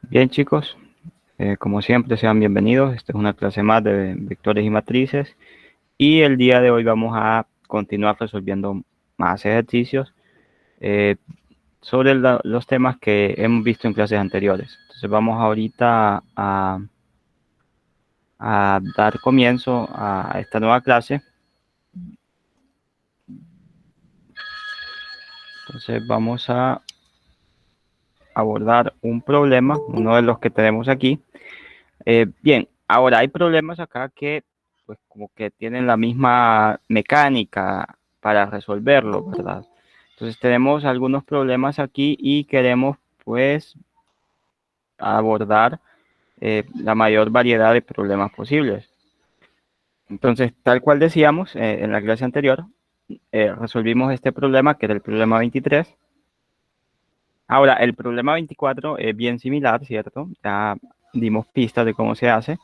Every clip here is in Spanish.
Bien, chicos, como siempre, sean bienvenidos. Esta es una clase más de vectores y matrices. Y el día de hoy vamos a continuar resolviendo más ejercicios eh, sobre los temas que hemos visto en clases anteriores. Entonces vamos ahorita a dar comienzo a esta nueva clase. Entonces vamos a abordar un problema, uno de los que tenemos aquí. Bien, ahora hay problemas acá que pues como que tienen la misma mecánica para resolverlo, ¿verdad? Entonces tenemos algunos problemas aquí y queremos pues abordar la mayor variedad de problemas posibles. Entonces, tal cual decíamos en la clase anterior, resolvimos este problema que era el problema 23. Ahora, el problema 24 es bien similar, ¿cierto? Ya dimos pistas de cómo se hace.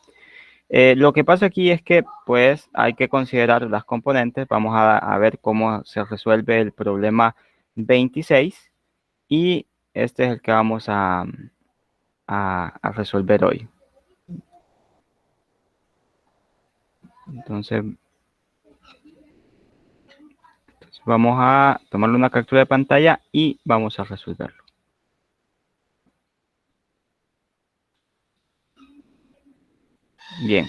Lo que pasa aquí es que pues hay que considerar las componentes. Vamos a ver cómo se resuelve el problema 26 y este es el que vamos a resolver hoy. Entonces vamos a tomarle una captura de pantalla y vamos a resolverlo. Bien,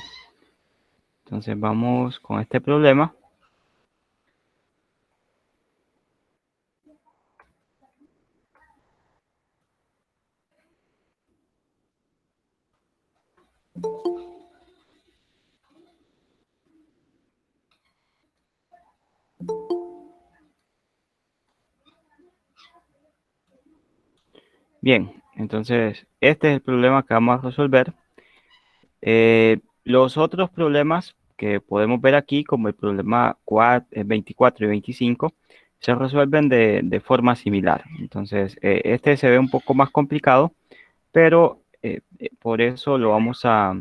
entonces vamos con este problema. Bien, entonces este es el problema que vamos a resolver. Los otros problemas que podemos ver aquí, como el problema 24 y 25, se resuelven de forma similar. Entonces, este se ve un poco más complicado, pero por eso lo vamos a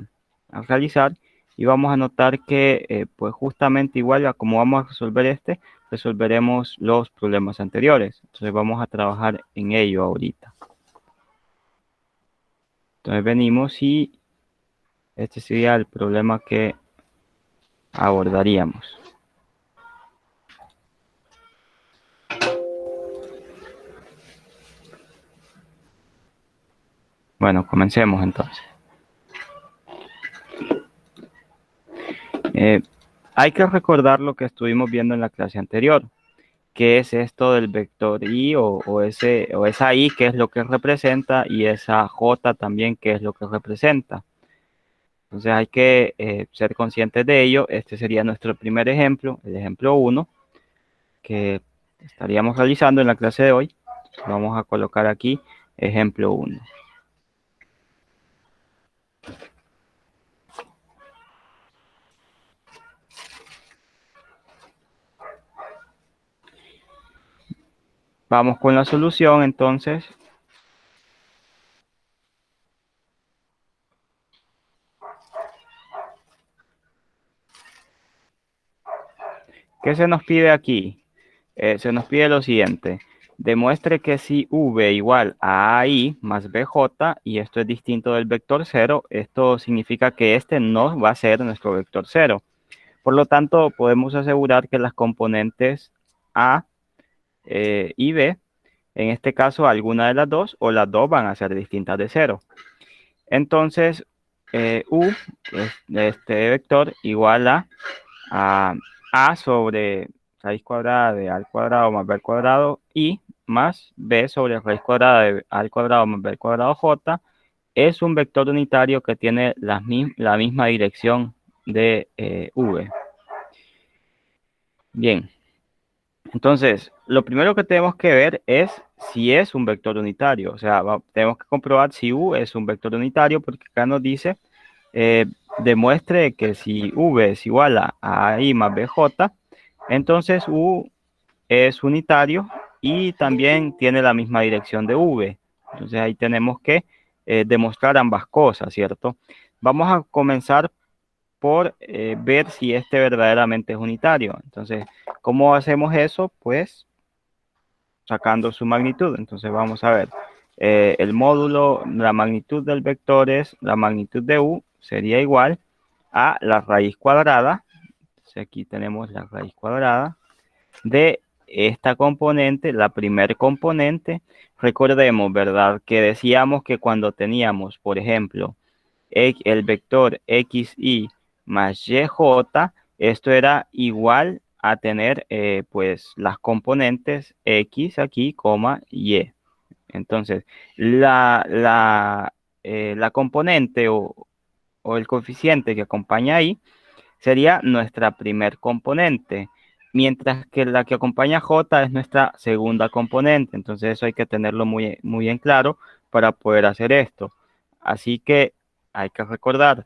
realizar y vamos a notar que, pues justamente igual a como vamos a resolver este, resolveremos los problemas anteriores. Entonces, vamos a trabajar en ello ahorita. Entonces, venimos y este sería el problema que abordaríamos. Bueno, comencemos entonces. Eh, Hay que recordar lo que estuvimos viendo en la clase anterior. ¿Qué es esto del vector i o esa i, qué es lo que representa, y esa j también, qué es lo que representa? Entonces hay que ser conscientes de ello. Este sería nuestro primer ejemplo, el ejemplo 1, que estaríamos realizando en la clase de hoy. Vamos a colocar aquí ejemplo 1. Vamos con la solución entonces. ¿Qué se nos pide aquí? Se nos pide lo siguiente. Demuestre que si v igual a AI más bj, y esto es distinto del vector 0, esto significa que este no va a ser nuestro vector 0. Por lo tanto, podemos asegurar que las componentes a y b, en este caso alguna de las dos, o las dos van a ser distintas de 0. Entonces, u, este vector, igual a sobre raíz cuadrada de a al cuadrado más b al cuadrado y más b sobre raíz cuadrada de a al cuadrado más b al cuadrado j, es un vector unitario que tiene la misma dirección de v. Bien, entonces lo primero que tenemos que ver es si es un vector unitario. O sea, tenemos que comprobar si u es un vector unitario, porque acá nos dice demuestre que si v es igual a i más bj, entonces u es unitario y también tiene la misma dirección de v. Entonces ahí tenemos que demostrar ambas cosas, ¿cierto? Vamos a comenzar por ver si este verdaderamente es unitario. Entonces, ¿cómo hacemos eso? Pues sacando su magnitud. Entonces vamos a ver. el módulo, la magnitud del vector es, la magnitud de u sería igual a la raíz cuadrada. Entonces aquí tenemos la raíz cuadrada de esta componente, la primer componente. Recordemos, ¿verdad? Que decíamos que cuando teníamos, por ejemplo, el vector xy más yj, esto era igual a tener pues las componentes x aquí, coma, y. Entonces, la componente o el coeficiente que acompaña ahí sería nuestra primer componente, mientras que la que acompaña J es nuestra segunda componente. Entonces eso hay que tenerlo muy, muy en claro para poder hacer esto. Así que hay que recordar.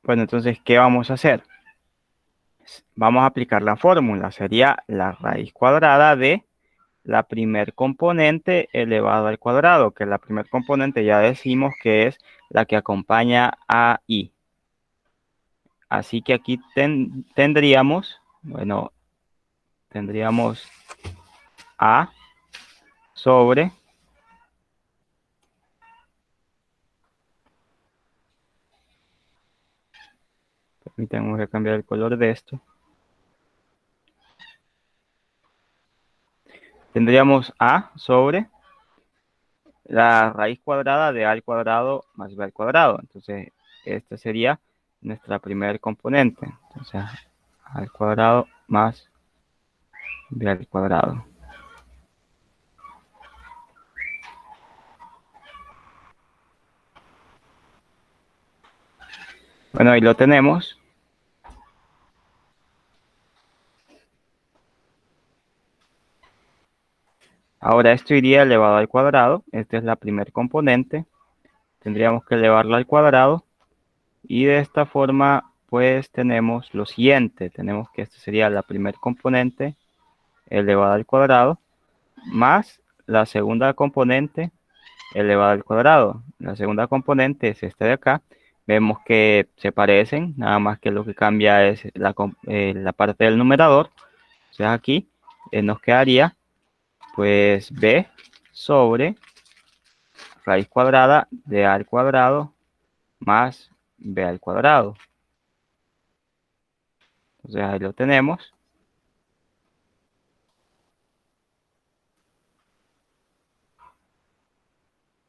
Bueno, entonces, ¿qué vamos a hacer? Vamos a aplicar la fórmula. Sería la raíz cuadrada de la primer componente elevado al cuadrado, que la primer componente ya decimos que es la que acompaña a i. Así que aquí tendríamos, bueno, tendríamos a sobre, permítanme, voy a cambiar el color de esto. Tendríamos a sobre la raíz cuadrada de a al cuadrado más b al cuadrado. Entonces, esta sería nuestra primer componente. Entonces, a al cuadrado más b al cuadrado. Bueno, ahí lo tenemos. Ahora esto iría elevado al cuadrado. Esta es la primer componente. Tendríamos que elevarla al cuadrado. Y de esta forma, pues tenemos lo siguiente. Tenemos que esta sería la primer componente elevada al cuadrado más la segunda componente elevada al cuadrado. La segunda componente es esta de acá. Vemos que se parecen, nada más que lo que cambia es la parte del numerador. O sea, aquí nos quedaría pues b sobre raíz cuadrada de a al cuadrado más b al cuadrado. Entonces ahí lo tenemos.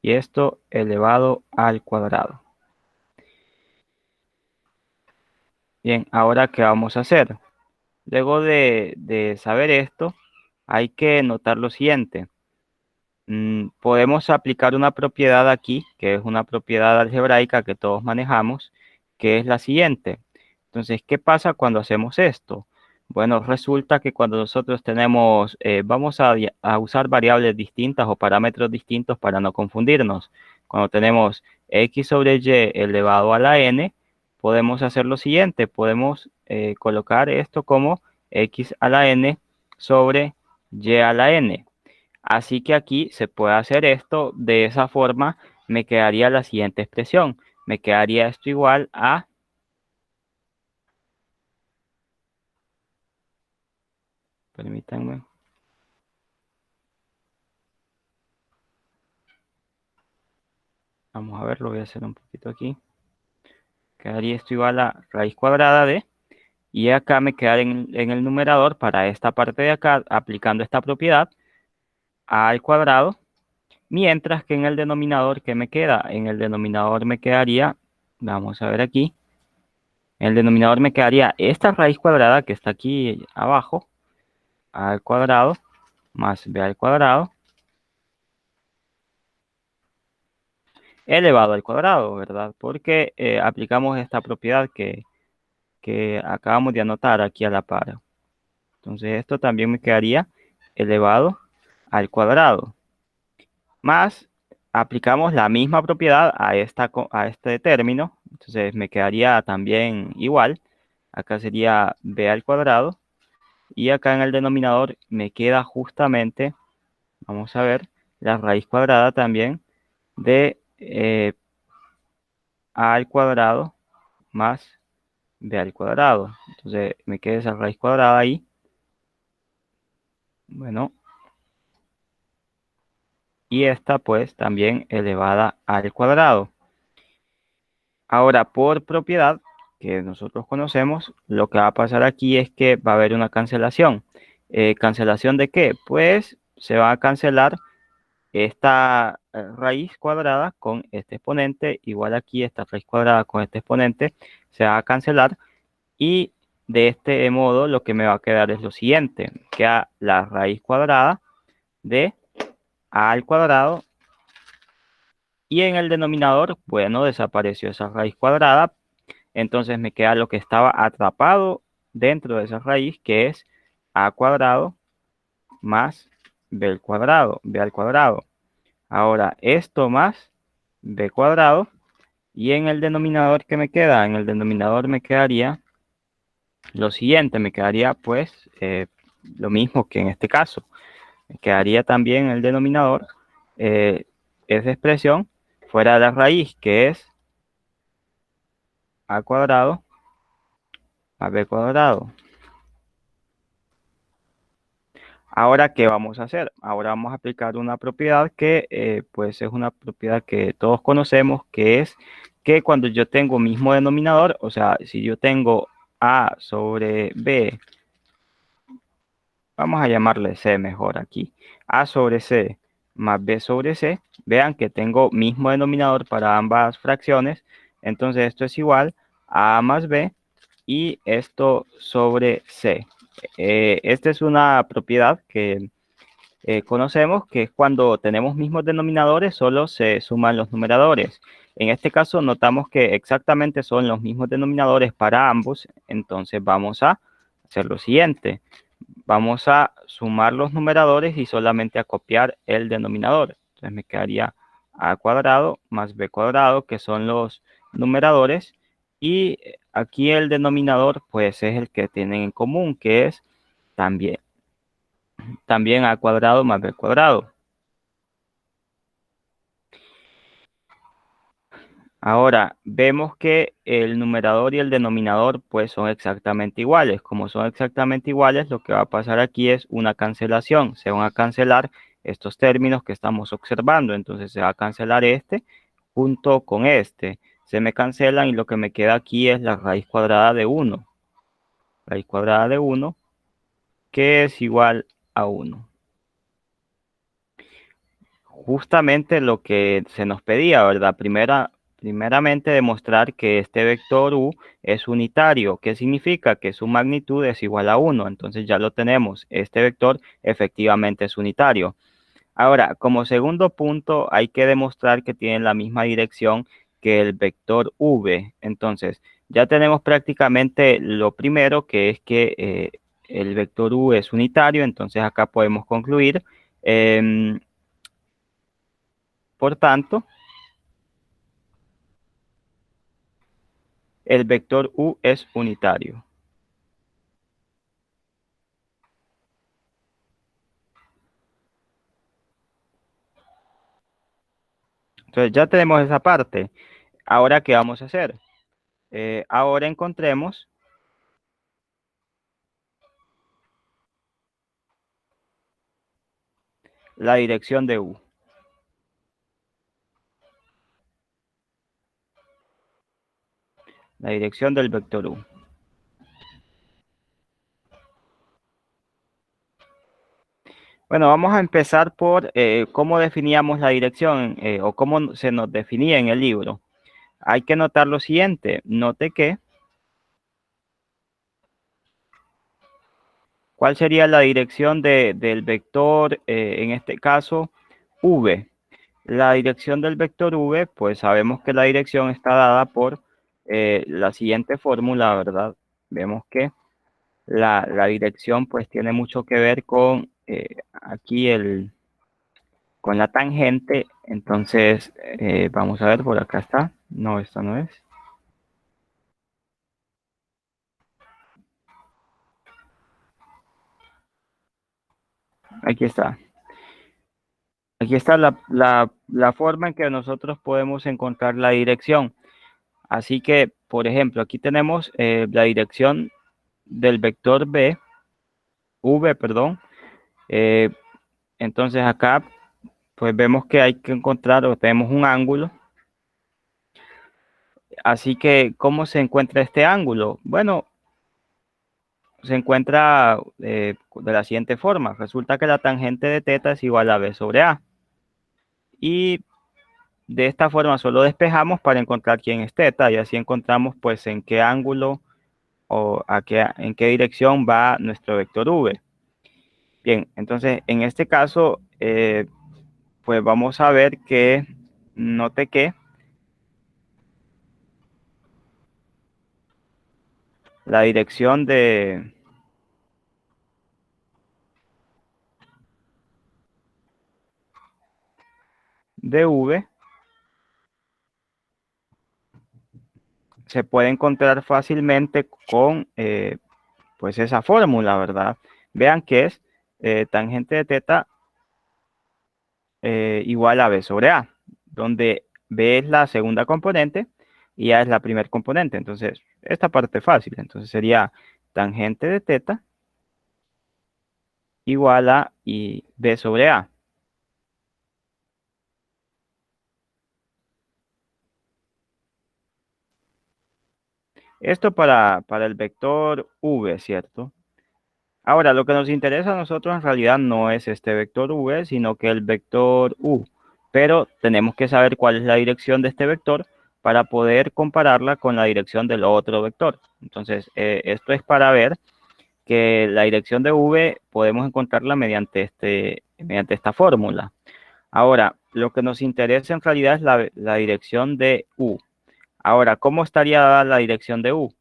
Y esto elevado al cuadrado. Bien, ahora ¿qué vamos a hacer? Luego de saber esto, hay que notar lo siguiente. Podemos aplicar una propiedad aquí, que es una propiedad algebraica que todos manejamos, que es la siguiente. Entonces, ¿qué pasa cuando hacemos esto? Bueno, resulta que cuando nosotros tenemos, vamos a usar variables distintas o parámetros distintos para no confundirnos. Cuando tenemos x sobre y elevado a la n, podemos hacer lo siguiente. Podemos colocar esto como x a la n sobre y a la n. Así que aquí se puede hacer esto de esa forma. Me quedaría la siguiente expresión. Me quedaría esto igual a, permítanme, vamos a ver, lo voy a hacer un poquito aquí. Quedaría esto igual a raíz cuadrada de, y acá me queda en el numerador para esta parte de acá, aplicando esta propiedad, a al cuadrado, mientras que en el denominador, ¿qué me queda? En el denominador me quedaría, vamos a ver aquí, en el denominador me quedaría esta raíz cuadrada que está aquí abajo, a al cuadrado, más b al cuadrado, elevado al cuadrado, ¿verdad? Porque aplicamos esta propiedad que acabamos de anotar aquí a la par. Entonces esto también me quedaría elevado al cuadrado. Más aplicamos la misma propiedad a este término. Entonces me quedaría también igual. Acá sería b al cuadrado. Y acá en el denominador me queda justamente, vamos a ver, la raíz cuadrada también de a al cuadrado más b al cuadrado. Entonces me queda esa raíz cuadrada ahí. Bueno, y esta pues también elevada al cuadrado. Ahora, por propiedad que nosotros conocemos, lo que va a pasar aquí es que va a haber una cancelación. ¿Cancelación de qué? Pues se va a cancelar esta raíz cuadrada con este exponente, igual aquí esta raíz cuadrada con este exponente, se va a cancelar y de este modo lo que me va a quedar es lo siguiente, queda la raíz cuadrada de a al cuadrado y en el denominador, bueno, desapareció esa raíz cuadrada, entonces me queda lo que estaba atrapado dentro de esa raíz, que es a cuadrado más b al cuadrado. Ahora, esto más b cuadrado, y en el denominador, ¿qué me queda? En el denominador me quedaría lo siguiente, me quedaría pues lo mismo que en este caso. Me quedaría también el denominador esa expresión fuera de la raíz, que es a cuadrado más b cuadrado. Ahora, ¿qué vamos a hacer? Ahora vamos a aplicar una propiedad que pues es una propiedad que todos conocemos, que es que cuando yo tengo mismo denominador, o sea, si yo tengo a sobre b, vamos a llamarle c mejor aquí, a sobre c más b sobre c, vean que tengo mismo denominador para ambas fracciones, entonces esto es igual a más b y esto sobre c. Esta es una propiedad que conocemos, que es cuando tenemos mismos denominadores, solo se suman los numeradores. En este caso notamos que exactamente son los mismos denominadores para ambos, entonces vamos a hacer lo siguiente. Vamos a sumar los numeradores y solamente a copiar el denominador. Entonces me quedaría a cuadrado más b cuadrado, que son los numeradores, y aquí el denominador pues es el que tienen en común, que es también a cuadrado más b cuadrado. Ahora, vemos que el numerador y el denominador pues son exactamente iguales. Como son exactamente iguales, lo que va a pasar aquí es una cancelación. Se van a cancelar estos términos que estamos observando. Entonces se va a cancelar este junto con este. Se me cancelan y lo que me queda aquí es la raíz cuadrada de 1. Raíz cuadrada de 1, que es igual a 1. Justamente lo que se nos pedía, ¿verdad? Primeramente demostrar que este vector u es unitario. ¿Qué significa? Que su magnitud es igual a 1. Entonces ya lo tenemos. Este vector efectivamente es unitario. Ahora, como segundo punto, hay que demostrar que tienen la misma dirección que el vector v. Entonces, ya tenemos prácticamente lo primero, que es que el vector u es unitario. Entonces acá podemos concluir. Por tanto, el vector u es unitario. Entonces ya tenemos esa parte. Ahora, ¿qué vamos a hacer? Ahora encontremos la dirección de u. La dirección del vector u. Bueno, vamos a empezar por cómo definíamos la dirección o cómo se nos definía en el libro. Hay que notar lo siguiente. Note que, ¿cuál sería la dirección del vector, en este caso, v? La dirección del vector v, pues sabemos que la dirección está dada por la siguiente fórmula, ¿verdad? Vemos que la dirección pues tiene mucho que ver con aquí con la tangente. Entonces, vamos a ver, por acá está. No, esta no es. Aquí está. Aquí está la forma en que nosotros podemos encontrar la dirección. Así que, por ejemplo, aquí tenemos la dirección del vector v, perdón. Eh, entonces acá pues vemos que hay que encontrar o tenemos un ángulo. Así que, ¿cómo se encuentra este ángulo? Bueno, se encuentra de la siguiente forma. Resulta que la tangente de θ es igual a b sobre a. Y de esta forma solo despejamos para encontrar quién es θ y así encontramos pues en qué ángulo o en qué dirección va nuestro vector v. Bien, entonces en este caso pues vamos a ver que, note que la dirección de v se puede encontrar fácilmente con pues esa fórmula, ¿verdad? Vean que es tangente de θ igual a b sobre a, donde b es la segunda componente y a es la primera componente. Entonces, esta parte es fácil. Entonces sería tangente de θ igual a y b sobre a. Esto para el vector v, ¿cierto? Ahora, lo que nos interesa a nosotros en realidad no es este vector v, sino que el vector u. Pero tenemos que saber cuál es la dirección de este vector para poder compararla con la dirección del otro vector. Entonces, esto es para ver que la dirección de v podemos encontrarla mediante esta fórmula. Ahora, lo que nos interesa en realidad es la dirección de u. Ahora, ¿cómo estaría dada la dirección de U?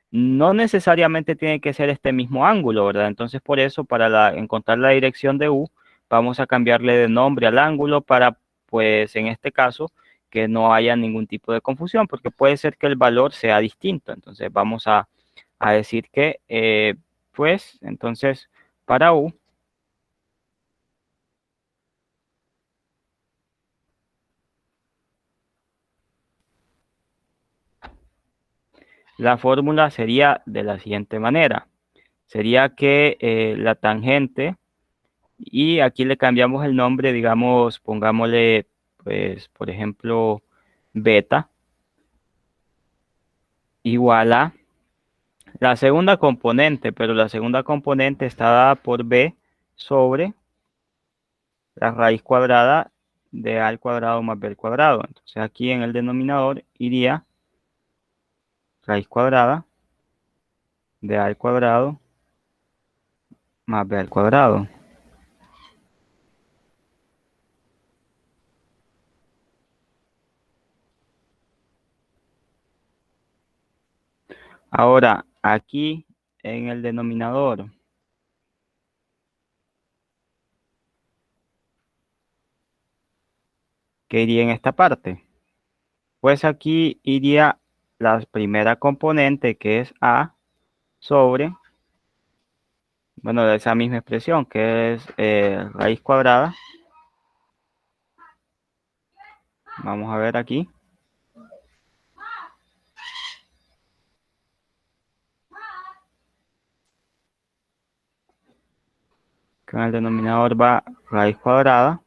No necesariamente tiene que ser este mismo ángulo, ¿verdad? Entonces, por eso, para encontrar la dirección de U, vamos a cambiarle de nombre al ángulo para, pues, en este caso, que no haya ningún tipo de confusión, porque puede ser que el valor sea distinto. Entonces, vamos a decir que, pues, entonces, para U, la fórmula sería de la siguiente manera. Sería que la tangente. Y aquí le cambiamos el nombre, digamos, pongámosle, pues, por ejemplo, beta igual a la segunda componente, pero la segunda componente está dada por b sobre la raíz cuadrada de a al cuadrado más b al cuadrado. Entonces aquí en el denominador iría raíz cuadrada de a al cuadrado más b al cuadrado. Ahora, aquí en el denominador, ¿qué iría en esta parte? Pues aquí iría la primera componente que es a sobre, bueno, esa misma expresión que es raíz cuadrada. Vamos a ver aquí. Que en el denominador va raíz cuadrada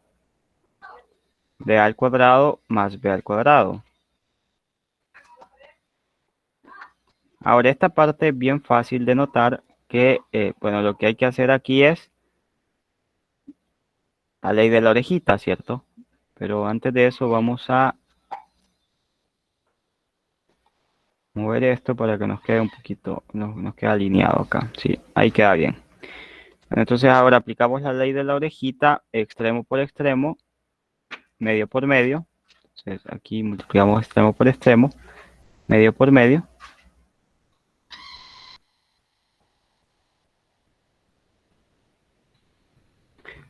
de a al cuadrado más b al cuadrado. Ahora esta parte es bien fácil de notar que, bueno, lo que hay que hacer aquí es la ley de la orejita, ¿cierto? Pero antes de eso vamos a mover esto para que nos quede un poquito, nos quede alineado acá. Sí, ahí queda bien. Entonces ahora aplicamos la ley de la orejita, extremo por extremo, medio por medio. Entonces aquí multiplicamos extremo por extremo, medio por medio.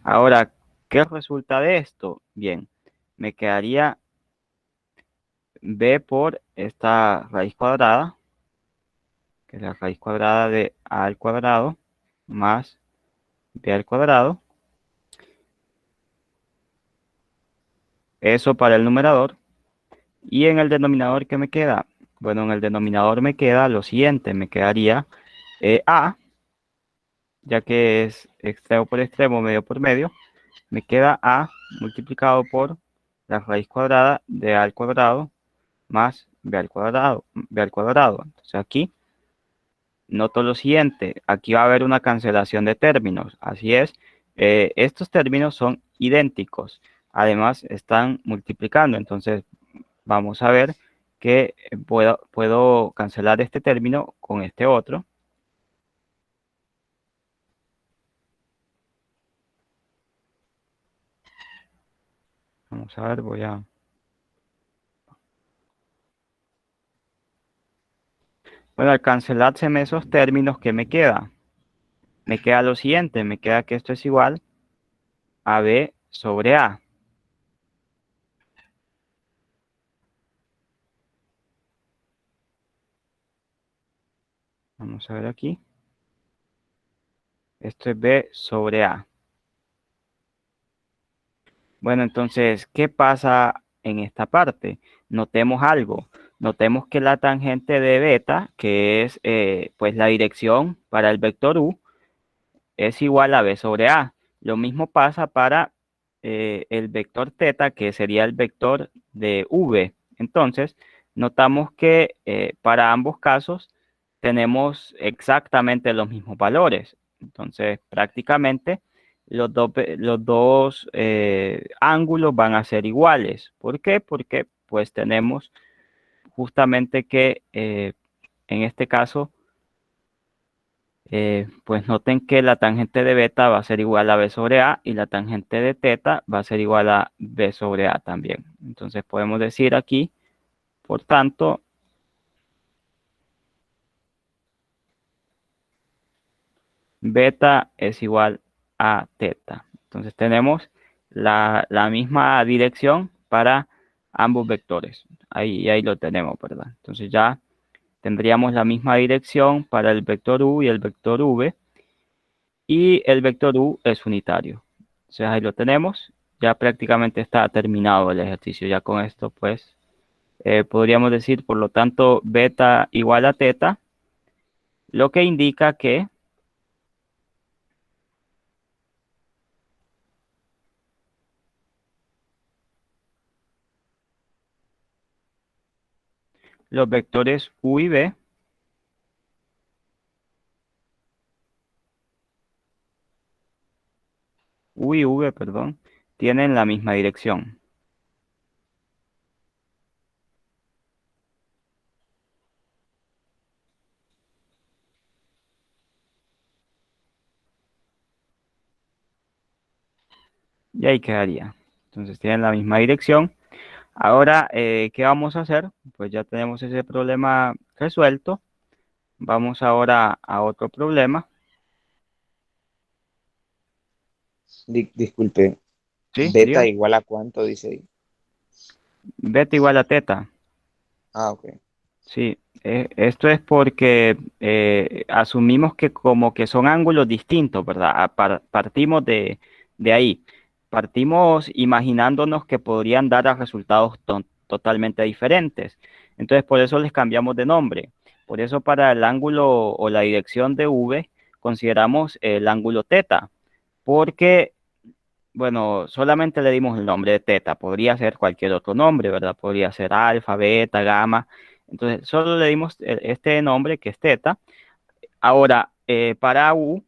Ahora, ¿qué resulta de esto? Bien, me quedaría b por esta raíz cuadrada, que es la raíz cuadrada de a al cuadrado, más b al cuadrado. Eso para el numerador. Y en el denominador, ¿qué me queda? Bueno, en el denominador me queda lo siguiente, me quedaría a, ya que es extremo por extremo, medio por medio, me queda a multiplicado por la raíz cuadrada de a al cuadrado más b al cuadrado, Entonces aquí noto lo siguiente, aquí va a haber una cancelación de términos, así es, estos términos son idénticos, además están multiplicando, entonces vamos a ver que puedo cancelar este término con este otro. Vamos a ver, Bueno, al cancelárseme esos términos, ¿qué me queda? Me queda lo siguiente, me queda que esto es igual a b sobre a. Vamos a ver aquí. Esto es b sobre a. Bueno, entonces, ¿qué pasa en esta parte? Notemos algo. Notemos que la tangente de beta, que es pues la dirección para el vector u, es igual a b sobre a. Lo mismo pasa para el vector teta, que sería el vector de v. Entonces, notamos que para ambos casos tenemos exactamente los mismos valores. Entonces, prácticamente los dos ángulos van a ser iguales. ¿Por qué? Porque pues tenemos justamente que en este caso pues noten que la tangente de beta va a ser igual a b sobre a y la tangente de teta va a ser igual a b sobre a también. Entonces podemos decir aquí, por tanto, beta es igual a teta. Entonces tenemos la misma dirección para ambos vectores. Ahí lo tenemos, ¿verdad? Entonces ya tendríamos la misma dirección para el vector u y el vector v. Y el vector u es unitario. Entonces ahí lo tenemos. Ya prácticamente está terminado el ejercicio. Ya con esto, pues, podríamos decir, por lo tanto, beta igual a teta, lo que indica que los vectores u y v, u y v, perdón, tienen la misma dirección. Y ahí quedaría. Entonces tienen la misma dirección. Ahora, ¿qué vamos a hacer? Pues ya tenemos ese problema resuelto. Vamos ahora a otro problema. Disculpe, ¿Sí? beta Diga. igual a cuánto dice ahí. Beta igual a teta. Ah, ok. Sí, esto es porque asumimos que como que son ángulos distintos, ¿verdad? Partimos de ahí. Partimos imaginándonos que podrían dar a resultados totalmente diferentes. Entonces, por eso les cambiamos de nombre. Por eso para el ángulo o la dirección de V consideramos el ángulo teta, porque bueno, solamente le dimos el nombre de teta, podría ser cualquier otro nombre, ¿verdad? Podría ser alfa, beta, gamma. Entonces, solo le dimos este nombre que es teta. Ahora, para U,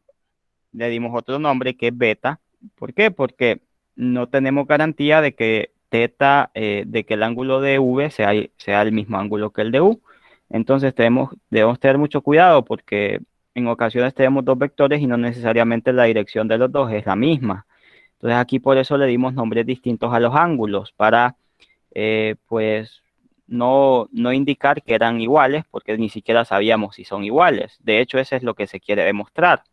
le dimos otro nombre que es beta. ¿Por qué? Porque no tenemos garantía de que teta, de que el ángulo de V sea el mismo ángulo que el de U. Entonces, debemos tener mucho cuidado porque en ocasiones tenemos dos vectores y no necesariamente la dirección de los dos es la misma. Entonces aquí por eso le dimos nombres distintos a los ángulos para pues no indicar que eran iguales porque ni siquiera sabíamos si son iguales. De hecho, eso es lo que se quiere demostrar.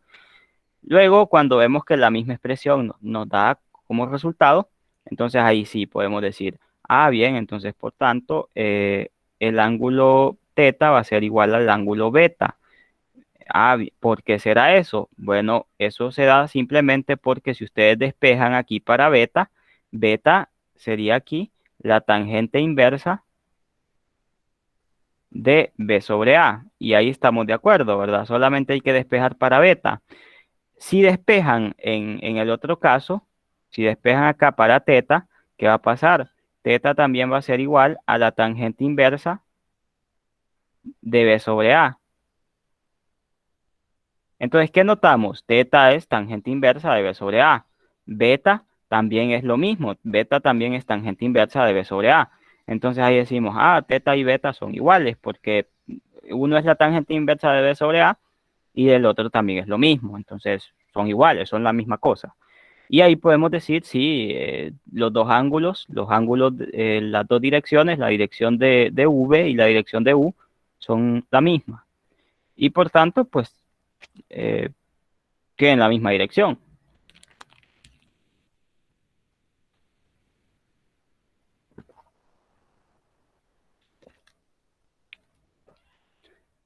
Luego, cuando vemos que la misma expresión nos da como resultado, entonces ahí sí podemos decir, ah, bien, entonces por tanto, el ángulo teta va a ser igual al ángulo beta. Ah, ¿por qué será eso? Bueno, eso se da simplemente porque si ustedes despejan aquí para beta, beta sería aquí la tangente inversa de b sobre a. Y ahí estamos de acuerdo, ¿verdad? Solamente hay que despejar para beta. Si despejan en el otro caso, Si despejan acá para teta, ¿qué va a pasar? Teta también va a ser igual a la tangente inversa de B sobre A. Entonces, ¿qué notamos? Teta es tangente inversa de B sobre A. Beta también es lo mismo. Beta también es tangente inversa de B sobre A. Entonces ahí decimos, teta y beta son iguales porque uno es la tangente inversa de B sobre A y el otro también es lo mismo. Entonces son iguales, son la misma cosa. Y ahí podemos decir si los ángulos, las dos direcciones, la dirección de V y la dirección de U son la misma. Y por tanto, pues eh, tienen la misma dirección.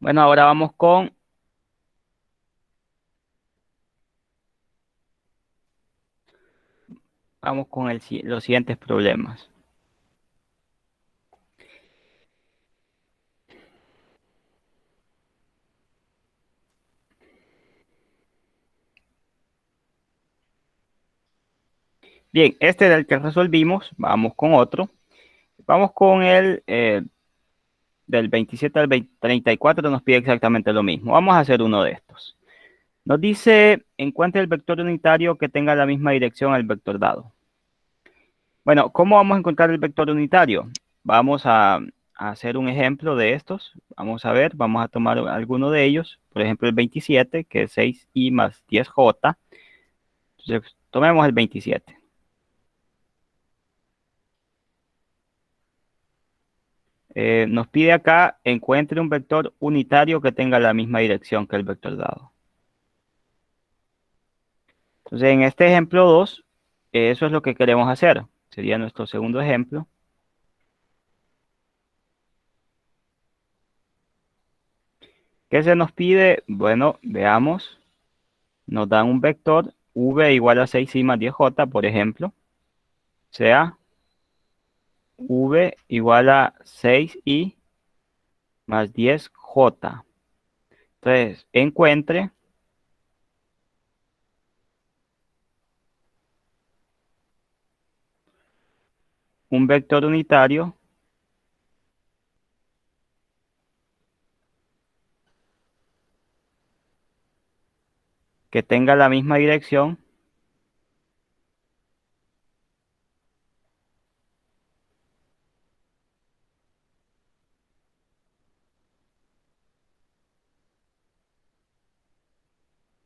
Bueno, ahora vamos con los siguientes problemas. Bien, este era el que resolvimos. Vamos con otro. Vamos con el del 27 al 34, nos pide exactamente lo mismo. Vamos a hacer uno de estos. Nos dice, encuentre el vector unitario que tenga la misma dirección al vector dado. Bueno, ¿cómo vamos a encontrar el vector unitario? Vamos a hacer un ejemplo de estos. Vamos a ver, vamos a tomar alguno de ellos. Por ejemplo, el 27, que es 6i más 10j. Entonces, tomemos el 27. Nos pide acá, encuentre un vector unitario que tenga la misma dirección que el vector dado. Entonces, en este ejemplo 2, eso es lo que queremos hacer. Sería nuestro segundo ejemplo. ¿Qué se nos pide? Bueno, veamos. Nos dan un vector v igual a 6i más 10j, por ejemplo. Sea v igual a 6i más 10j. Entonces, encuentre un vector unitario que tenga la misma dirección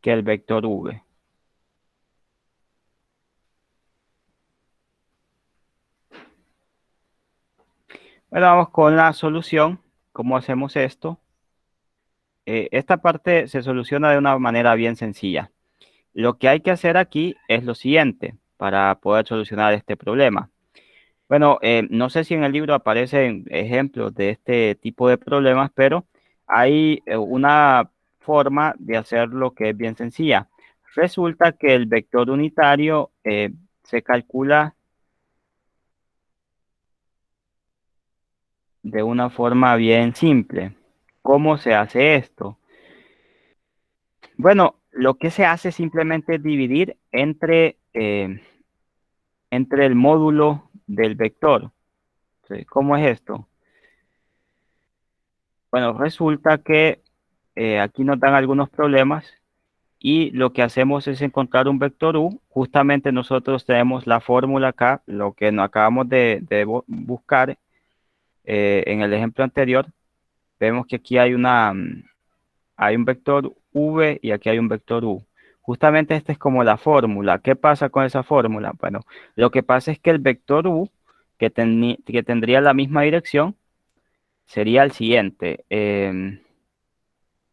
que el vector v. Bueno, vamos con la solución. ¿Cómo hacemos esto? Esta parte se soluciona de una manera bien sencilla. Lo que hay que hacer aquí es lo siguiente para poder solucionar este problema. Bueno, no sé si en el libro aparecen ejemplos de este tipo de problemas, pero hay una forma de hacerlo que es bien sencilla. Resulta que el vector unitario se calcula de una forma bien simple. ¿Cómo se hace esto? Bueno, lo que se hace simplemente es dividir entre el módulo del vector. ¿Sí? ¿Cómo es esto? Bueno, resulta que aquí nos dan algunos problemas y lo que hacemos es encontrar un vector u. Justamente nosotros tenemos la fórmula acá, lo que nos acabamos de buscar en el ejemplo anterior. Vemos que aquí hay un vector v y aquí hay un vector u. Justamente esta es como la fórmula. ¿Qué pasa con esa fórmula? Bueno, lo que pasa es que el vector u, que tendría la misma dirección, sería el siguiente.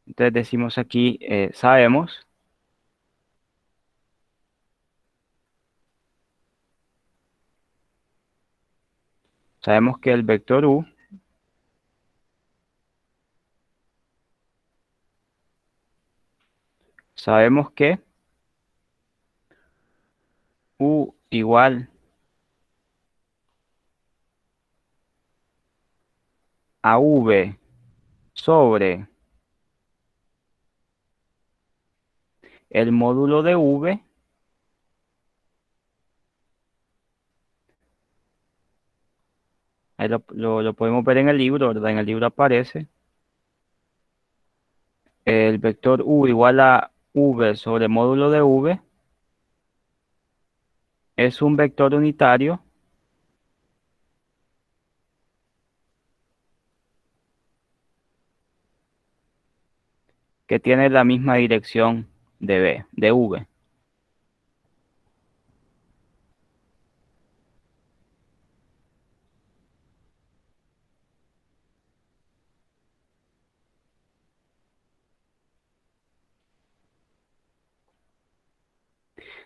Entonces decimos aquí, sabemos que el vector u, sabemos que u igual a v sobre el módulo de v Ahí lo podemos ver en el libro, ¿verdad? En el libro aparece el vector u igual a v sobre módulo de v. Es un vector unitario que tiene la misma dirección de v.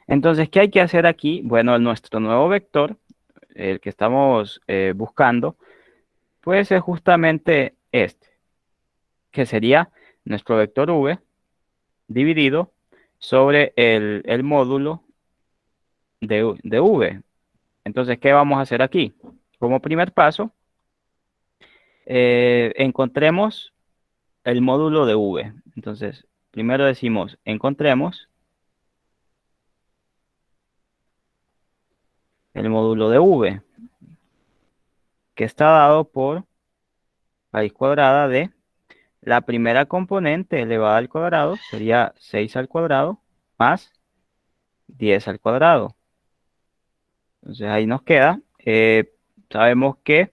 Entonces, ¿qué hay que hacer aquí? Bueno, nuestro nuevo vector, el que estamos buscando, pues es justamente este, que sería nuestro vector v dividido sobre el módulo de v. Entonces, ¿qué vamos a hacer aquí? Como primer paso, encontremos el módulo de v. Entonces, primero decimos, encontremos el módulo de v, que está dado por raíz cuadrada de la primera componente elevada al cuadrado, sería 6 al cuadrado, más 10 al cuadrado. Entonces ahí nos queda. Sabemos que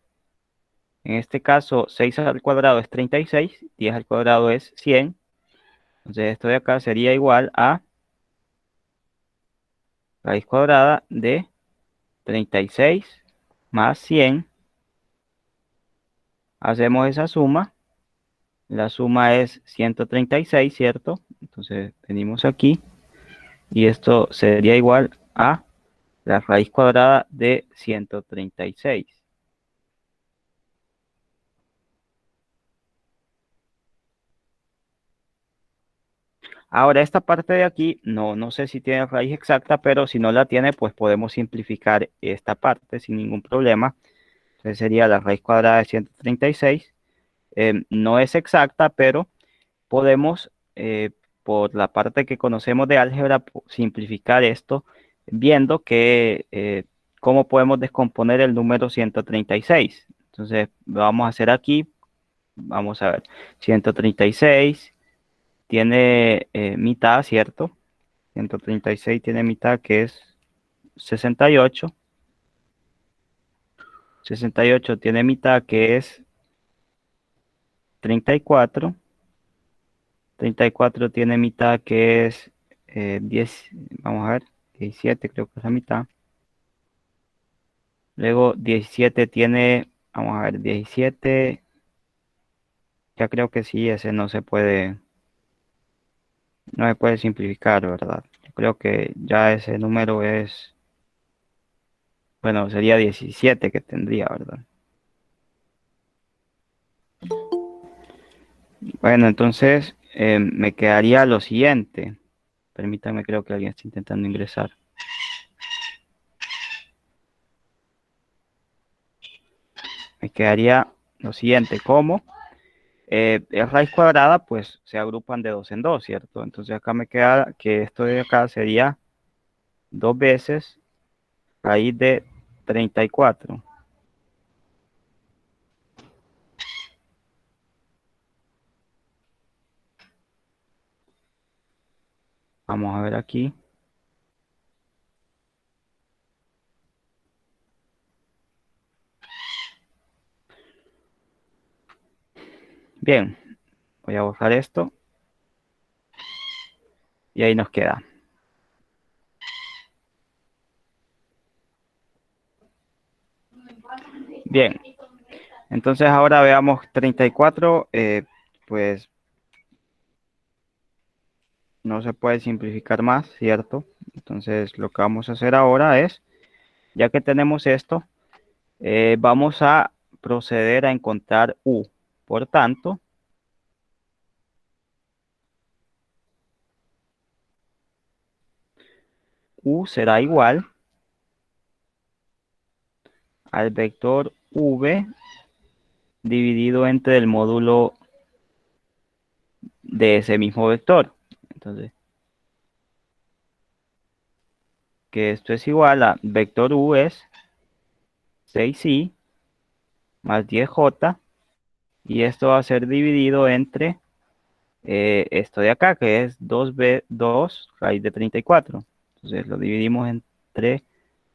en este caso 6 al cuadrado es 36, 10 al cuadrado es 100. Entonces esto de acá sería igual a raíz cuadrada de 36 más 100. Hacemos esa suma. La suma es 136, ¿cierto? Entonces venimos aquí y esto sería igual a la raíz cuadrada de 136. Ahora, esta parte de aquí, no sé si tiene raíz exacta, pero si no la tiene, pues podemos simplificar esta parte sin ningún problema. Entonces sería la raíz cuadrada de 136. No es exacta, pero podemos, por la parte que conocemos de álgebra, simplificar esto viendo que cómo podemos descomponer el número 136. Entonces, lo vamos a hacer aquí. Vamos a ver. 136 tiene mitad, ¿cierto? 136 tiene mitad, que es 68. 68 tiene mitad, que es 34. 34 tiene mitad, que es 10. Vamos a ver, 17 creo que es la mitad. Luego 17 tiene, vamos a ver, 17. Ya creo que sí, ese no se puede simplificar, ¿verdad? Yo creo que ya ese número es, bueno, sería 17 que tendría, ¿verdad? Bueno, entonces me quedaría lo siguiente. Permítame, creo que alguien está intentando ingresar. Me quedaría lo siguiente, como es raíz cuadrada, pues se agrupan de dos en dos, ¿cierto? Entonces acá me queda que esto de acá sería 2 veces raíz de 34. Vamos a ver aquí. Bien, voy a borrar esto y ahí nos queda. Bien, entonces ahora veamos 34, pues no se puede simplificar más, ¿cierto? Entonces lo que vamos a hacer ahora es, ya que tenemos esto, vamos a proceder a encontrar u. Por tanto, u será igual al vector v dividido entre el módulo de ese mismo vector. Entonces, que esto es igual a vector u es 6i más 10j, y esto va a ser dividido entre esto de acá, que es 2 raíz de 34. Entonces lo dividimos entre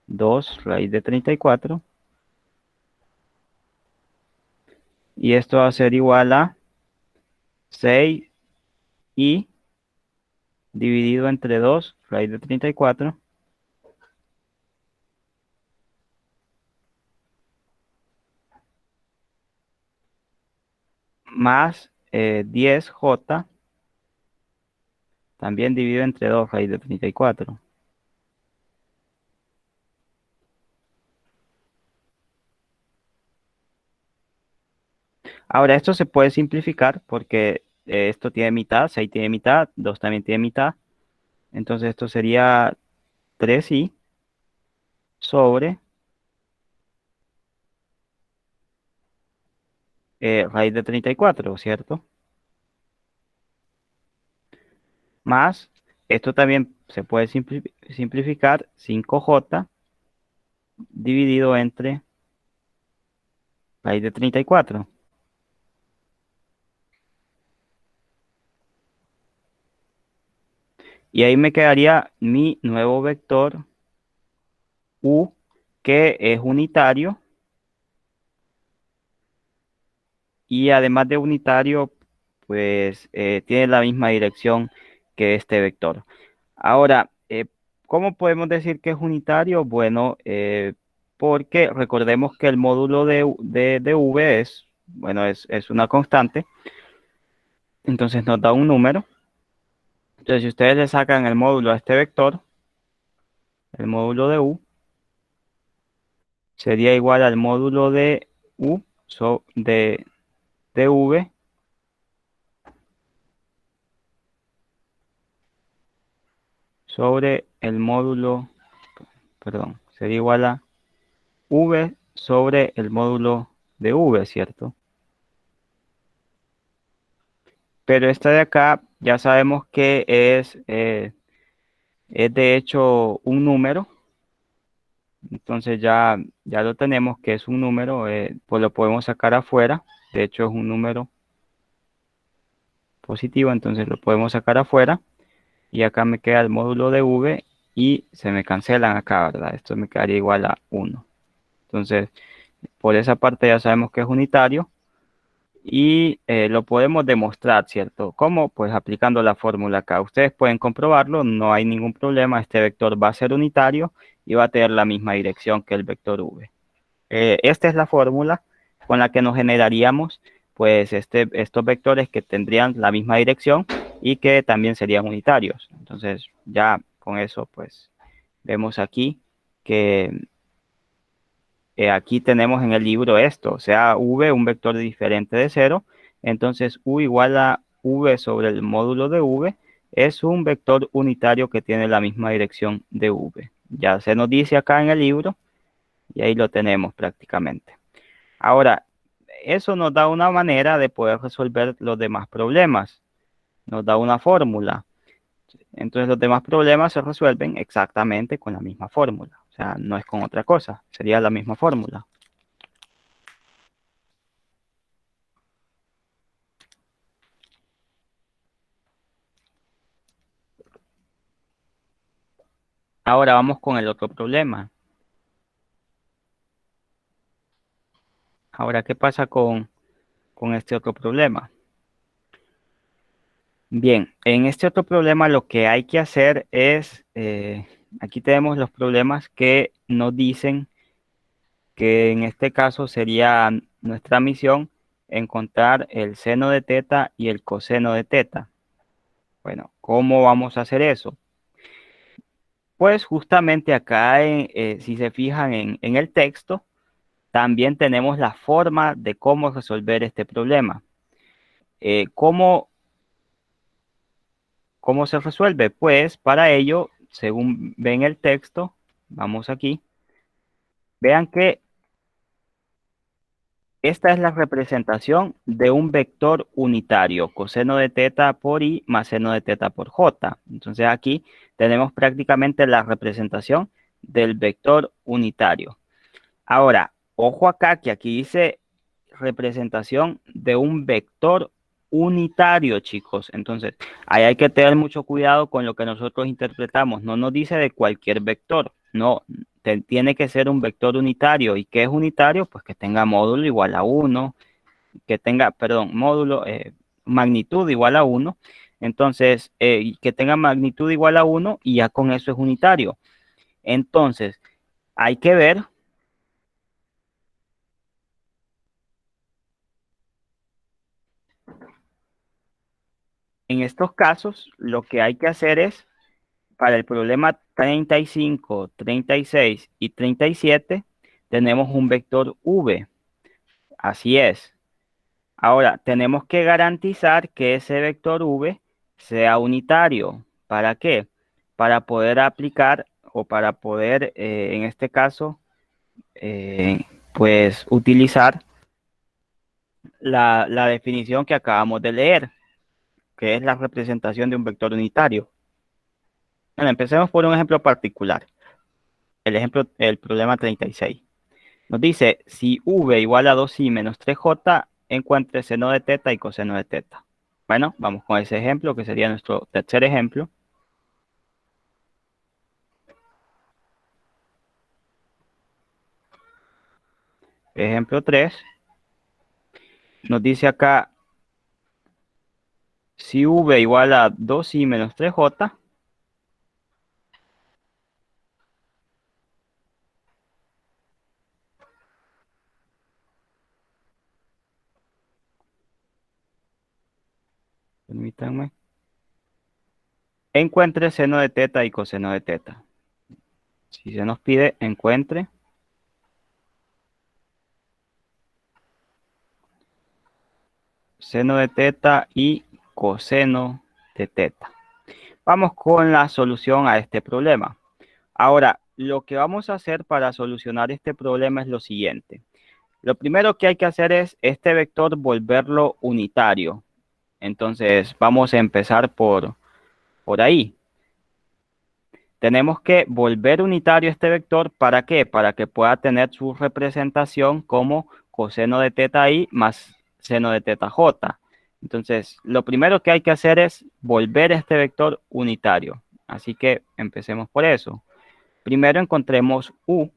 2 raíz de 34. Y esto va a ser igual a 6i dividido entre 2 raíz de 34 más 10j también dividido entre 2 raíz de 34. Ahora, esto se puede simplificar porque esto tiene mitad, 6 tiene mitad, 2 también tiene mitad. Entonces esto sería 3i sobre raíz de 34, ¿cierto? Más, esto también se puede simplificar, 5j dividido entre raíz de 34. Y ahí me quedaría mi nuevo vector u, que es unitario, y además de unitario, pues tiene la misma dirección que este vector. Ahora, ¿cómo podemos decir que es unitario? Bueno, porque recordemos que el módulo de v es, bueno, es una constante, entonces nos da un número. Entonces, si ustedes le sacan el módulo a este vector, el módulo de u sería igual al módulo de u de v sobre el módulo, perdón, sería igual a v sobre el módulo de v, ¿cierto? Pero esta de acá ya sabemos que es de hecho un número. Entonces ya lo tenemos que es un número, pues lo podemos sacar afuera. De hecho es un número positivo, entonces lo podemos sacar afuera. Y acá me queda el módulo de v y se me cancelan acá, ¿verdad? Esto me quedaría igual a 1. Entonces, por esa parte ya sabemos que es unitario. Y lo podemos demostrar, ¿cierto? ¿Cómo? Pues aplicando la fórmula acá. Ustedes pueden comprobarlo, no hay ningún problema. Este vector va a ser unitario y va a tener la misma dirección que el vector v. Esta es la fórmula con la que nos generaríamos pues estos vectores que tendrían la misma dirección y que también serían unitarios. Entonces ya con eso pues vemos aquí que aquí tenemos en el libro esto, o sea, v, un vector diferente de 0, entonces u igual a v sobre el módulo de v es un vector unitario que tiene la misma dirección de v. Ya se nos dice acá en el libro y ahí lo tenemos prácticamente. Ahora, eso nos da una manera de poder resolver los demás problemas, nos da una fórmula. Entonces los demás problemas se resuelven exactamente con la misma fórmula, o sea, no es con otra cosa, sería la misma fórmula. Ahora vamos con el otro problema. Ahora, ¿qué pasa con este otro problema? Bien, en este otro problema lo que hay que hacer es, aquí tenemos los problemas que nos dicen que en este caso sería nuestra misión encontrar el seno de teta y el coseno de teta. Bueno, ¿cómo vamos a hacer eso? Pues justamente acá, si se fijan en el texto, también tenemos la forma de cómo resolver este problema. ¿Cómo se resuelve? Pues para ello, según ven el texto, vamos aquí, vean que esta es la representación de un vector unitario, coseno de teta por i más seno de teta por j. Entonces aquí tenemos prácticamente la representación del vector unitario. Ahora, ojo acá que aquí dice representación de un vector unitario, chicos. Entonces, ahí hay que tener mucho cuidado con lo que nosotros interpretamos. No nos dice de cualquier vector, no, tiene que ser un vector unitario. ¿Y qué es unitario? Pues que tenga módulo igual a 1, que tenga, perdón, módulo, magnitud igual a 1. Entonces, que tenga magnitud igual a 1 y ya con eso es unitario. Entonces, hay que ver. En estos casos, lo que hay que hacer es, para el problema 35, 36 y 37, tenemos un vector v. Así es. Ahora, tenemos que garantizar que ese vector v sea unitario. ¿Para qué? Para poder aplicar o para poder, en este caso, eh, pues utilizar la definición que acabamos de leer, que es la representación de un vector unitario. Bueno, empecemos por un ejemplo particular. El problema 36. Nos dice, si v igual a 2i menos 3j, encuentre seno de teta y coseno de teta. Bueno, vamos con ese ejemplo, que sería nuestro tercer ejemplo. Ejemplo 3. Nos dice acá, si v igual a 2i menos 3j, permítanme, encuentre seno de teta y coseno de teta. Si se nos pide, encuentre seno de teta y coseno de teta. Vamos con la solución a este problema. Ahora, lo que vamos a hacer para solucionar este problema es lo siguiente. Lo primero que hay que hacer es este vector volverlo unitario. Entonces, vamos a empezar por ahí. Tenemos que volver unitario este vector. ¿Para qué? Para que pueda tener su representación como coseno de teta i más seno de teta j. Entonces, lo primero que hay que hacer es volver este vector unitario. Así que empecemos por eso. Primero encontremos u.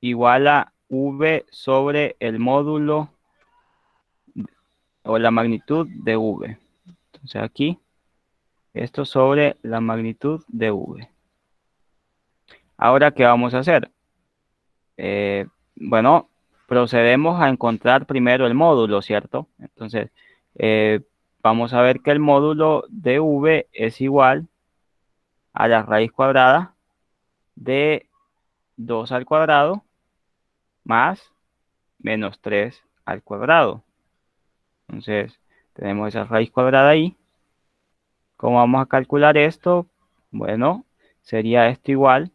Igual a v sobre el módulo o la magnitud de v. Entonces aquí, esto sobre la magnitud de v. Ahora, ¿qué vamos a hacer? Bueno, procedemos a encontrar primero el módulo, ¿cierto? Entonces, eh, vamos a ver que el módulo de v es igual a la raíz cuadrada de 2 al cuadrado más menos 3 al cuadrado. Entonces, tenemos esa raíz cuadrada ahí. ¿Cómo vamos a calcular esto? Bueno, sería esto igual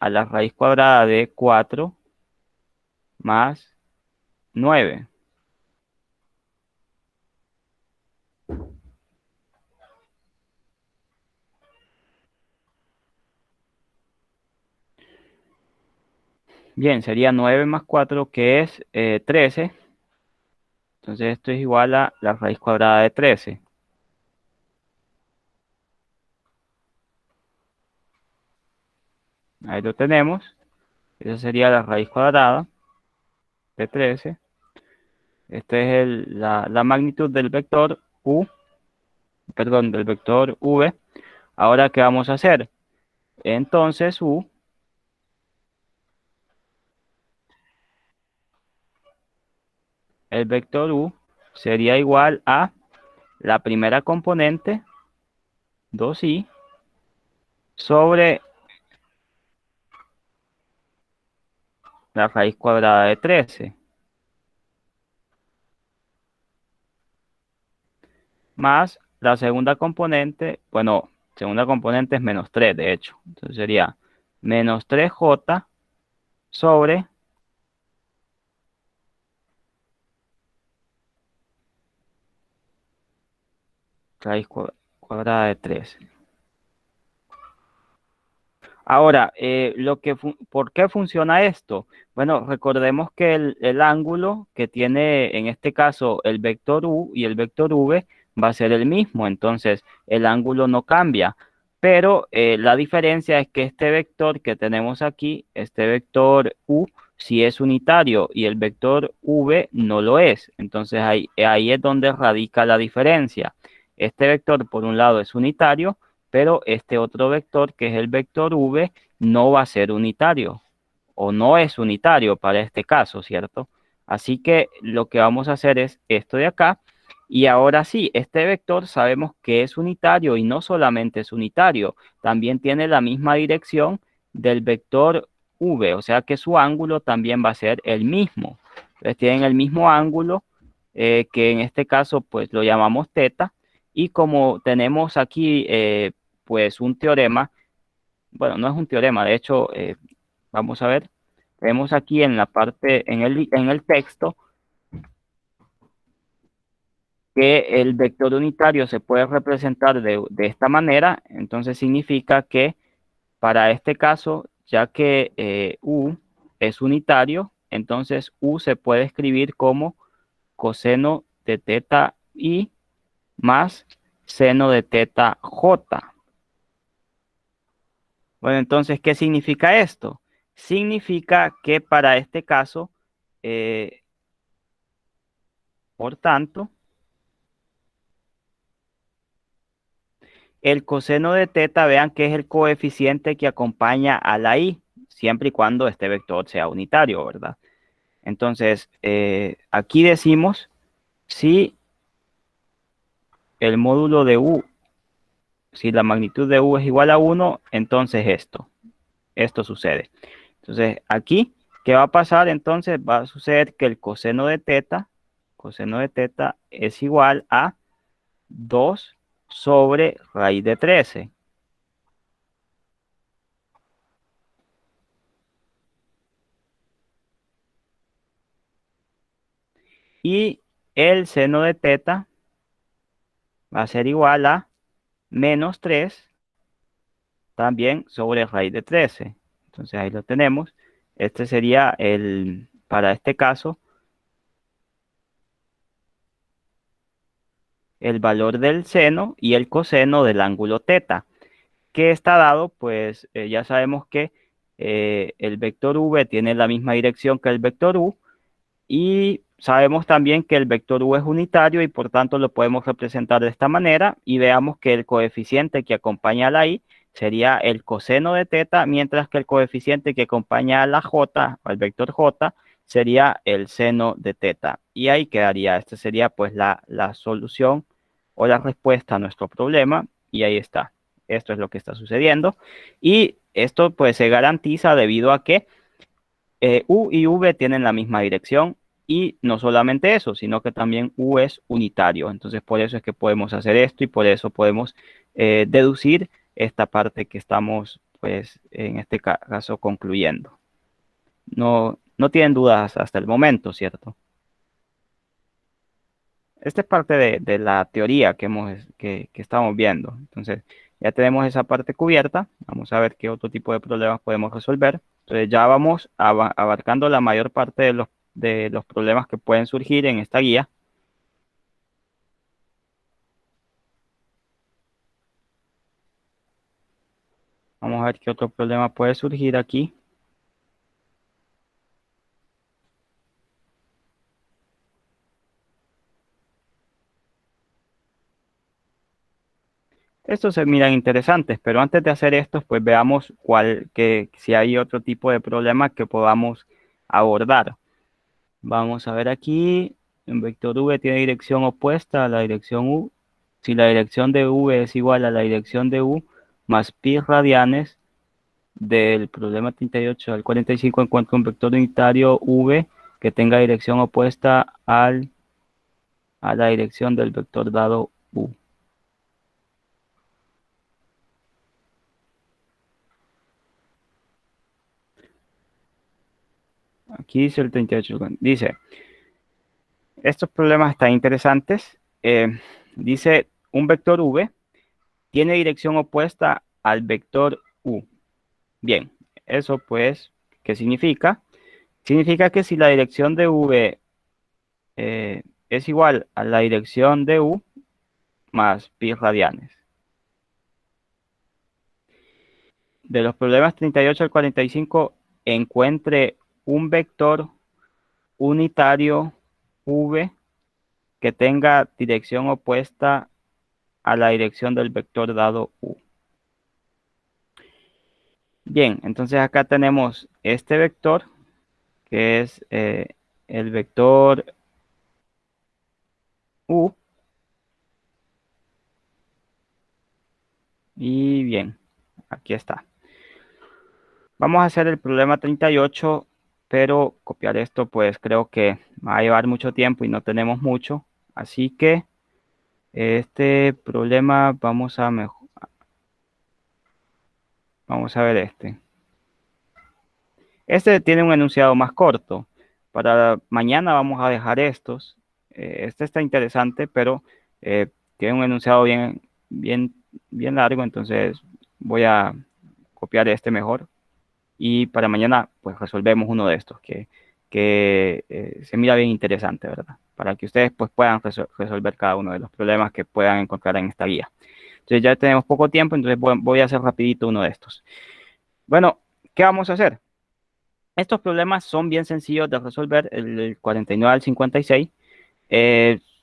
a la raíz cuadrada de 4 más 9. Bien, sería 9 más 4, que es 13. Entonces esto es igual a la raíz cuadrada de 13. Ahí lo tenemos. Esa sería la raíz cuadrada de 13. Esta es la magnitud del vector u, perdón, del vector v. Ahora, ¿qué vamos a hacer? Entonces el vector u sería igual a la primera componente, 2i, sobre la raíz cuadrada de 13, más la segunda componente, bueno, segunda componente es menos 3, de hecho. Entonces sería menos 3j sobre raíz cuadrada de 3. Ahora, ¿por qué funciona esto? Bueno, recordemos que el ángulo que tiene en este caso el vector u y el vector v va a ser el mismo, entonces el ángulo no cambia, pero la diferencia es que este vector que tenemos aquí, este vector u, sí es unitario y el vector v no lo es, entonces ahí es donde radica la diferencia. Este vector por un lado es unitario, pero este otro vector, que es el vector v, no va a ser unitario o no es unitario para este caso, ¿cierto? Así que lo que vamos a hacer es esto de acá. Y ahora sí, este vector sabemos que es unitario y no solamente es unitario, también tiene la misma dirección del vector v, o sea que su ángulo también va a ser el mismo. Entonces tienen el mismo ángulo, que en este caso pues lo llamamos teta. Y como tenemos aquí pues un teorema, bueno, no es un teorema, de hecho, vamos a ver, tenemos aquí en la parte, en el texto, que el vector unitario se puede representar de esta manera, entonces significa que para este caso, ya que u es unitario, entonces u se puede escribir como coseno de teta i más seno de teta j. Bueno, entonces, ¿qué significa esto? Significa que para este caso, eh, por tanto, el coseno de teta, vean que es el coeficiente que acompaña a la i, siempre y cuando este vector sea unitario, ¿verdad? Entonces, aquí decimos si el módulo de u, si la magnitud de u es igual a 1, entonces esto sucede. Entonces, aquí, ¿qué va a pasar? Entonces, va a suceder que el coseno de teta es igual a 2 sobre raíz de 13. Y el seno de teta va a ser igual a menos 3 también sobre raíz de 13. Entonces ahí lo tenemos. Este sería para este caso, el valor del seno y el coseno del ángulo teta, que está dado, pues ya sabemos que el vector v tiene la misma dirección que el vector u, y sabemos también que el vector u es unitario y por tanto lo podemos representar de esta manera, y veamos que el coeficiente que acompaña a la i sería el coseno de teta, mientras que el coeficiente que acompaña a la j, al vector j, sería el seno de teta. Y ahí quedaría, esta sería pues la solución o la respuesta a nuestro problema, y ahí está. Esto es lo que está sucediendo, y esto pues se garantiza debido a que u y v tienen la misma dirección, y no solamente eso, sino que también u es unitario. Entonces por eso es que podemos hacer esto y por eso podemos deducir esta parte que estamos pues en este caso concluyendo. No tienen dudas hasta el momento, ¿cierto? Esta es parte de la teoría que estamos viendo. Entonces, ya tenemos esa parte cubierta. Vamos a ver qué otro tipo de problemas podemos resolver. Entonces, ya vamos abarcando la mayor parte de los problemas que pueden surgir en esta guía. Vamos a ver qué otro problema puede surgir aquí. Estos se miran interesantes, pero antes de hacer estos, pues veamos si hay otro tipo de problema que podamos abordar. Vamos a ver aquí, un vector v tiene dirección opuesta a la dirección u. Si la dirección de v es igual a la dirección de u más pi radianes del problema 38 al 45, encuentra un vector unitario v que tenga dirección opuesta a la dirección del vector dado u. Aquí dice el 38, dice, estos problemas están interesantes. Dice un vector v tiene dirección opuesta al vector u. Bien, eso pues, ¿qué significa? Significa que si la dirección de v es igual a la dirección de u más pi radianes. De los problemas 38 al 45, encuentre un vector unitario v que tenga dirección opuesta a la dirección del vector dado u. Bien, entonces acá tenemos este vector, que es el vector u. Y bien, aquí está. Vamos a hacer el problema 38, pero copiar esto pues creo que va a llevar mucho tiempo y no tenemos mucho. Así que este problema vamos a ver este. Este tiene un enunciado más corto. Para mañana vamos a dejar estos. Este está interesante, pero tiene un enunciado bien largo, entonces voy a copiar este mejor. Y para mañana, pues resolvemos uno de estos que se mira bien interesante, ¿verdad? Para que ustedes pues puedan resolver cada uno de los problemas que puedan encontrar en esta guía. Entonces ya tenemos poco tiempo, entonces voy a hacer rapidito uno de estos. Bueno, ¿qué vamos a hacer? Estos problemas son bien sencillos de resolver, el 49 al 56.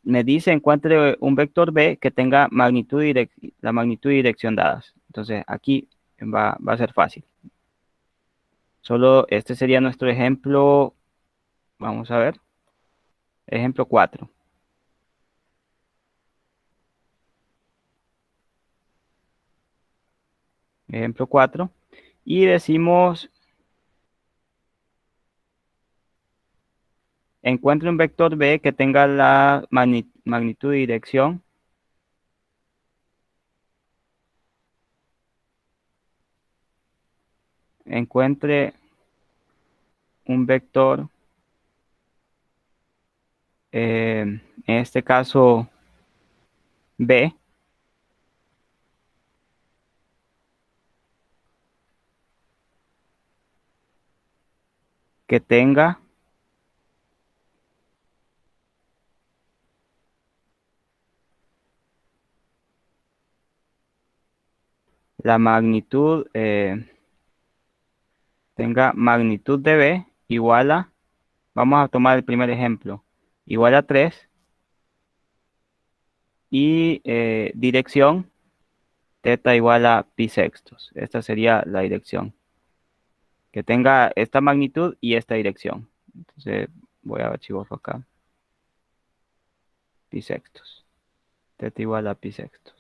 Me dice encuentre un vector b que tenga la magnitud y dirección dadas. Entonces aquí va a ser fácil. Solo este sería nuestro ejemplo. Vamos a ver. Ejemplo 4. Ejemplo 4. Y decimos, encuentre un vector b que tenga la magnitud y dirección. Encuentre un vector, en este caso, b, que tenga la magnitud, de b igual a, vamos a tomar el primer ejemplo, igual a 3, y dirección θ igual a pi sextos. Esta sería la dirección. Que tenga esta magnitud y esta dirección. Entonces voy a archivarlo acá. Pi sextos. θ igual a pi sextos.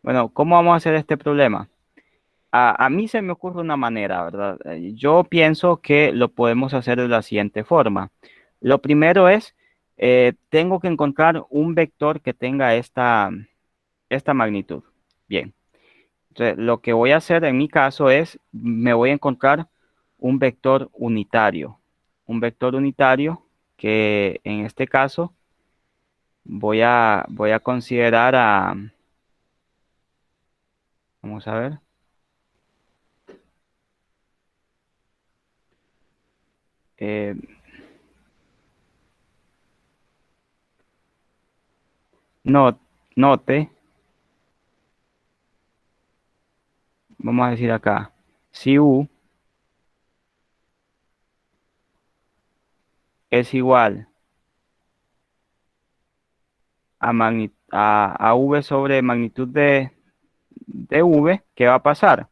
Bueno, ¿cómo vamos a hacer este problema? A mí se me ocurre una manera, ¿verdad? Yo pienso que lo podemos hacer de la siguiente forma. Lo primero es, tengo que encontrar un vector que tenga esta magnitud. Bien. Entonces, lo que voy a hacer en mi caso es, me voy a encontrar un vector unitario. Un vector unitario que en este caso voy a considerar vamos a ver. eh, Note, vamos a decir acá, si U es igual a V sobre magnitud de V, ¿qué va a pasar?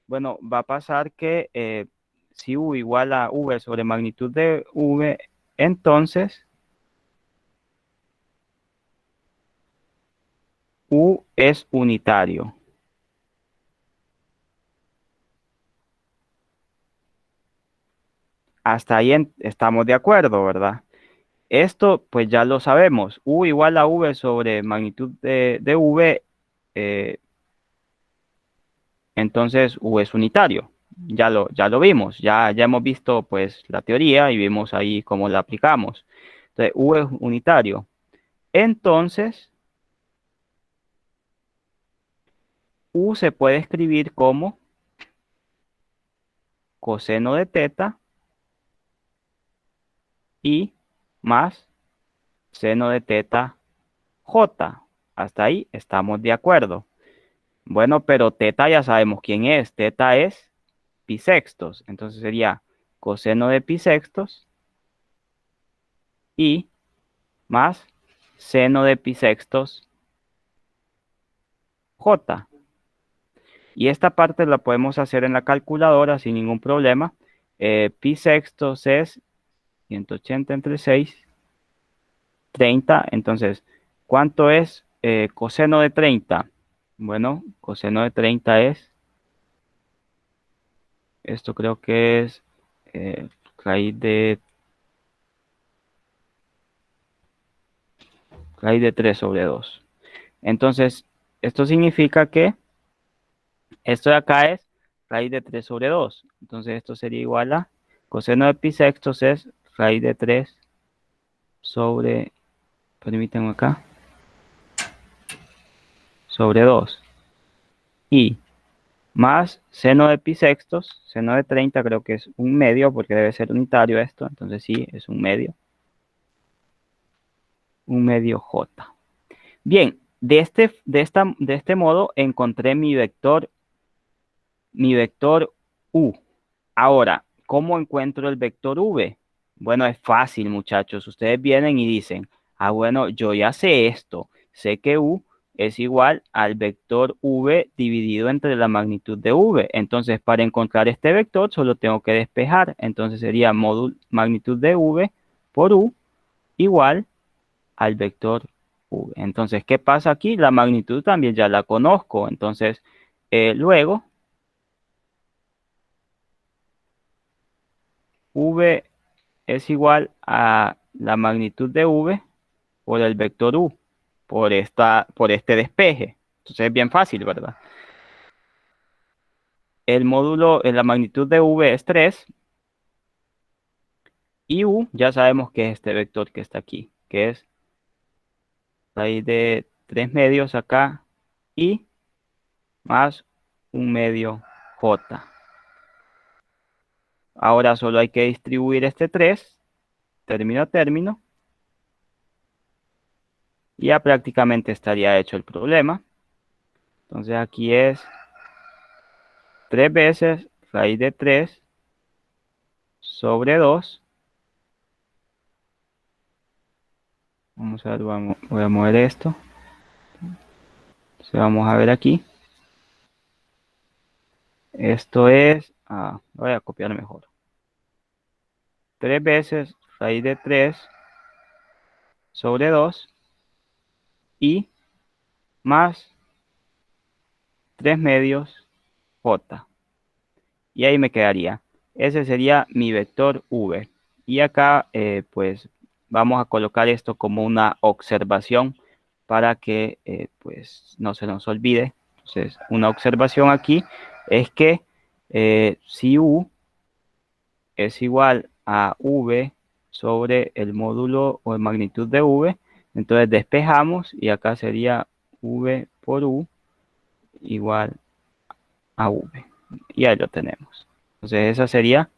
Bueno, va a pasar que si U igual a V sobre magnitud de V, entonces U es unitario. Hasta ahí estamos de acuerdo, ¿verdad? Esto pues ya lo sabemos. U igual a V sobre magnitud de V, entonces U es unitario. Ya lo vimos, ya hemos visto pues la teoría y vimos ahí cómo la aplicamos. Entonces, U es unitario. Entonces, U se puede escribir como coseno de teta y más seno de teta J. Hasta ahí estamos de acuerdo. Bueno, pero teta ya sabemos quién es. Teta es pi sextos. Entonces sería coseno de pi sextos y más seno de pi sextos J. Y esta parte la podemos hacer en la calculadora sin ningún problema. Pi sextos es 180 entre 6, 30. Entonces, ¿cuánto es coseno de 30? Bueno, coseno de 30 es, esto creo que es raíz de 3 sobre 2. Entonces, esto significa que esto de acá es raíz de 3 sobre 2. Entonces, esto sería igual a coseno de pi sextos es raíz de 3 sobre, permítanme acá, sobre 2. Y más seno de pi sextos, seno de 30 creo que es un medio, porque debe ser unitario esto, entonces sí, es un medio J. Bien, de este modo encontré mi vector U. Ahora, ¿cómo encuentro el vector V? Bueno, es fácil, muchachos. Ustedes vienen y dicen, ah, bueno, yo ya sé esto. Sé que U es igual al vector V dividido entre la magnitud de V. Entonces, para encontrar este vector, solo tengo que despejar. Entonces, sería módulo magnitud de V por U igual al vector V. Entonces, ¿qué pasa aquí? La magnitud también ya la conozco. Entonces, luego, V es igual a la magnitud de V por el vector U, por este despeje. Entonces es bien fácil, ¿verdad? El módulo, la magnitud de V es 3 y U ya sabemos que es este vector que está aquí, que es raíz de 3 medios acá y más un medio J. Ahora solo hay que distribuir este 3, término a término, y ya prácticamente estaría hecho el problema. Entonces aquí es 3 veces raíz de 3 sobre 2. Vamos a ver, voy a mover esto. Entonces vamos a ver aquí. Esto es, voy a copiar mejor. 3 veces raíz de 3 sobre 2 y más 3 medios J. Y ahí me quedaría. Ese sería mi vector V. Y acá, pues, vamos a colocar esto como una observación para que, pues, no se nos olvide. Entonces, una observación aquí es que si U es igual a V sobre el módulo o magnitud de V, entonces despejamos y acá sería V por U igual a V. Y ahí lo tenemos. Entonces esa sería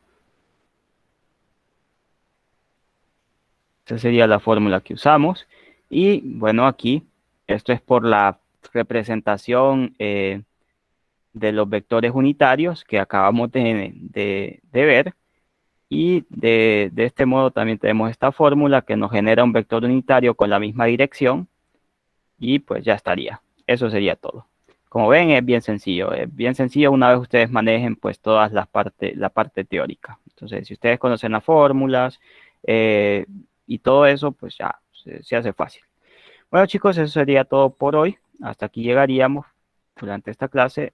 la fórmula que usamos. Y bueno, aquí esto es por la representación de los vectores unitarios que acabamos de ver. Y de este modo también tenemos esta fórmula que nos genera un vector unitario con la misma dirección. Y pues ya estaría. Eso sería todo. Como ven, es bien sencillo. Es bien sencillo una vez ustedes manejen pues todas la parte teórica. Entonces, si ustedes conocen las fórmulas y todo eso, pues ya se hace fácil. Bueno, chicos, eso sería todo por hoy. Hasta aquí llegaríamos durante esta clase.